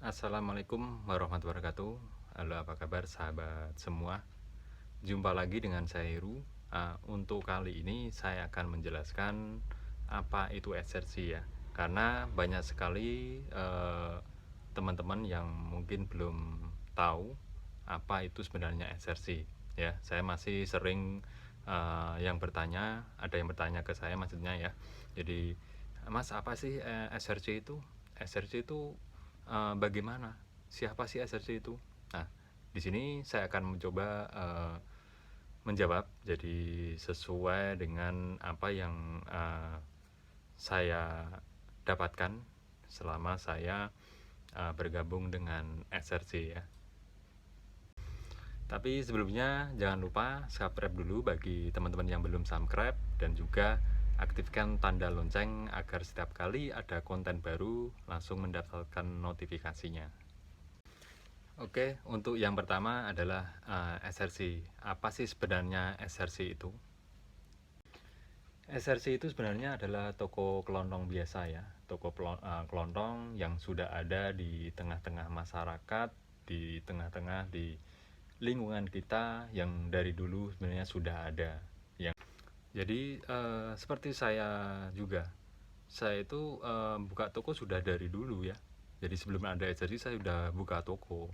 Assalamualaikum warahmatullahi wabarakatuh. Halo, apa kabar sahabat semua? Jumpa lagi dengan saya Heru. Untuk kali ini saya akan menjelaskan apa itu exersi ya. Karena banyak sekali teman-teman yang mungkin belum tahu apa itu sebenarnya exersi. Ya, saya masih sering ada yang bertanya ke saya maksudnya ya. Jadi, Mas, apa sih exersi itu? Exersi itu bagaimana? Siapa sih SRC itu? Nah, di sini saya akan mencoba menjawab jadi sesuai dengan apa yang saya dapatkan selama saya bergabung dengan SRC ya. Tapi sebelumnya jangan lupa subscribe dulu bagi teman-teman yang belum subscribe, dan juga aktifkan tanda lonceng agar setiap kali ada konten baru langsung mendapatkan notifikasinya. Oke, untuk yang pertama adalah SRC. Apa sih sebenarnya SRC itu? SRC itu sebenarnya adalah toko kelontong biasa ya, kelontong yang sudah ada di tengah-tengah masyarakat, di tengah-tengah di lingkungan kita yang dari dulu sebenarnya sudah ada. Jadi seperti saya juga, saya itu buka toko sudah dari dulu ya. Jadi sebelum ada SRC saya sudah buka toko.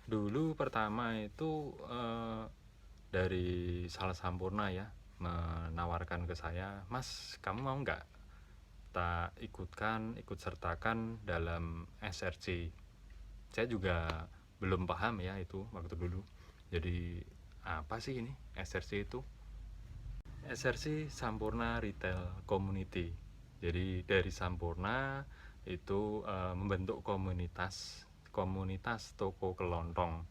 Dulu pertama itu dari Salah Sampurna ya, menawarkan ke saya, "Mas, kamu mau nggak tak ikut sertakan dalam SRC?" Saya juga belum paham ya itu waktu dulu. Jadi apa sih ini SRC itu? SRC Sampurna Retail Community. Jadi dari Sampurna itu membentuk komunitas toko kelontong.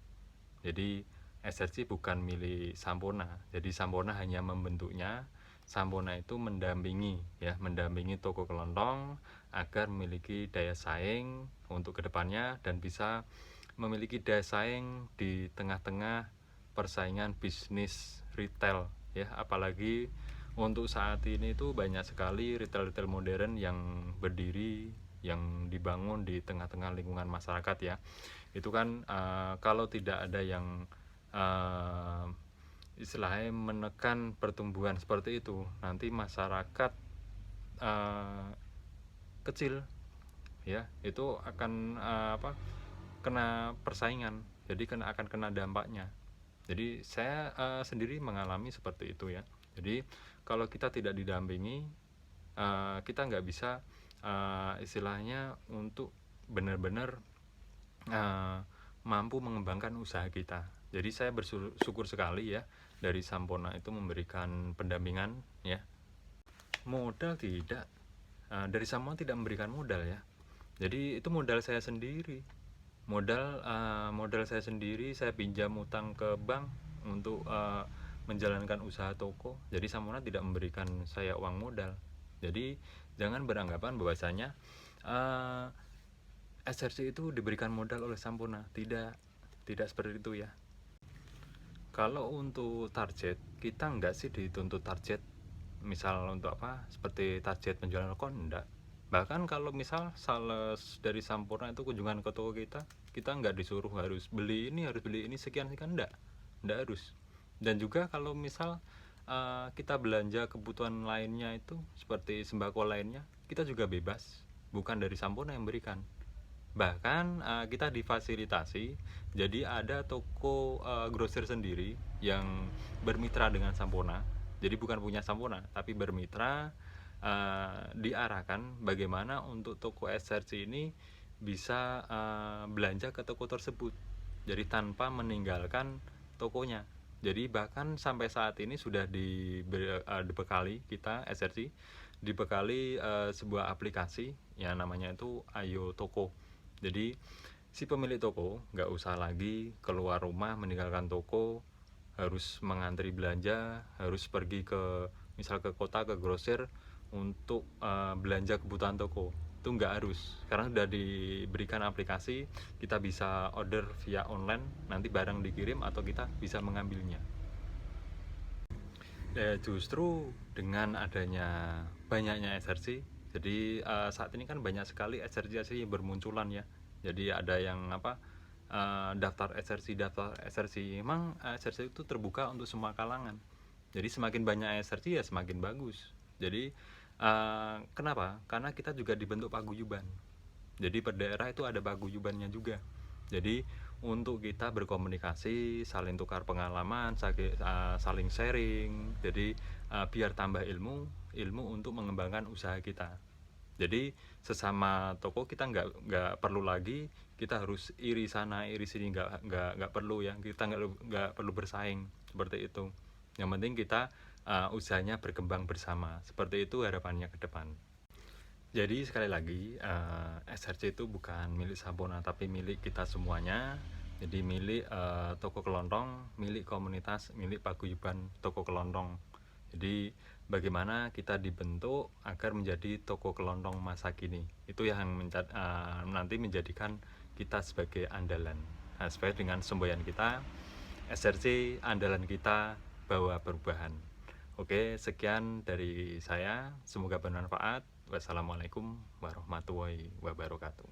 Jadi SRC bukan milik Sampurna. Jadi Sampurna hanya membentuknya. Sampurna itu mendampingi toko kelontong agar memiliki daya saing untuk kedepannya dan bisa memiliki daya saing di tengah-tengah persaingan bisnis retail ya. Apalagi untuk saat ini itu banyak sekali retail-retail modern yang berdiri, yang dibangun di tengah-tengah lingkungan masyarakat ya. Itu kan kalau tidak ada yang istilahnya menekan pertumbuhan seperti itu, nanti masyarakat kecil ya itu akan kena persaingan, jadi akan kena dampaknya. Jadi saya sendiri mengalami seperti itu ya. Jadi kalau kita tidak didampingi, kita nggak bisa istilahnya untuk benar-benar mampu mengembangkan usaha kita. Jadi saya bersyukur sekali ya, dari Sampurna itu memberikan pendampingan ya. Modal tidak, dari Sampurna tidak memberikan modal ya. Jadi itu modal saya sendiri. Modal saya sendiri, saya pinjam utang ke bank untuk menjalankan usaha toko. Jadi Sampurna tidak memberikan saya uang modal. Jadi jangan beranggapan bahwasanya SRC itu diberikan modal oleh Sampurna. Tidak seperti itu ya. Kalau untuk target, kita enggak sih dituntut target. Misal untuk apa? Seperti target penjualan rokok, enggak. Bahkan kalau misal sales dari Sampurna itu kunjungan ke toko kita enggak disuruh harus beli ini sekian-sekian, enggak harus. Dan juga kalau misal kita belanja kebutuhan lainnya itu seperti sembako lainnya, kita juga bebas, bukan dari Sampurna yang berikan. Bahkan kita difasilitasi, jadi ada toko grosir sendiri yang bermitra dengan Sampurna. Jadi bukan punya Sampurna, tapi bermitra, diarahkan bagaimana untuk toko SRC ini bisa belanja ke toko tersebut, jadi tanpa meninggalkan tokonya. Jadi bahkan sampai saat ini sudah dibekali kita SRC, dibekali sebuah aplikasi yang namanya itu Ayo Toko. Jadi si pemilik toko nggak usah lagi keluar rumah meninggalkan toko, harus mengantri belanja, harus pergi misal ke kota, ke grosir untuk belanja kebutuhan toko. Itu nggak harus, karena sudah diberikan aplikasi, kita bisa order via online, nanti barang dikirim atau kita bisa mengambilnya. Ya, justru dengan banyaknya SRC, jadi saat ini kan banyak sekali SRC yang bermunculan ya. Jadi ada yang daftar SRC. Emang SRC itu terbuka untuk semua kalangan. Jadi semakin banyak SRC ya semakin bagus. Jadi kenapa? Karena kita juga dibentuk paguyuban. Jadi per daerah itu ada paguyubannya juga. Jadi untuk kita berkomunikasi, saling tukar pengalaman, saling sharing. Jadi biar tambah ilmu untuk mengembangkan usaha kita. Jadi sesama toko kita nggak perlu lagi kita harus iri sana iri sini, nggak perlu ya, kita nggak perlu bersaing seperti itu. Yang penting kita usahanya berkembang bersama, seperti itu harapannya ke depan. Jadi sekali lagi SRC itu bukan milik Sampurna tapi milik kita semuanya. Jadi milik toko kelontong, milik komunitas, milik paguyuban toko kelontong. Jadi bagaimana kita dibentuk agar menjadi toko kelontong masa kini, itu yang nanti menjadikan kita sebagai andalan. Nah, sesuai dengan semboyan kita, SRC andalan kita bawa perubahan. Oke, sekian dari saya, semoga bermanfaat. Wassalamualaikum warahmatullahi wabarakatuh.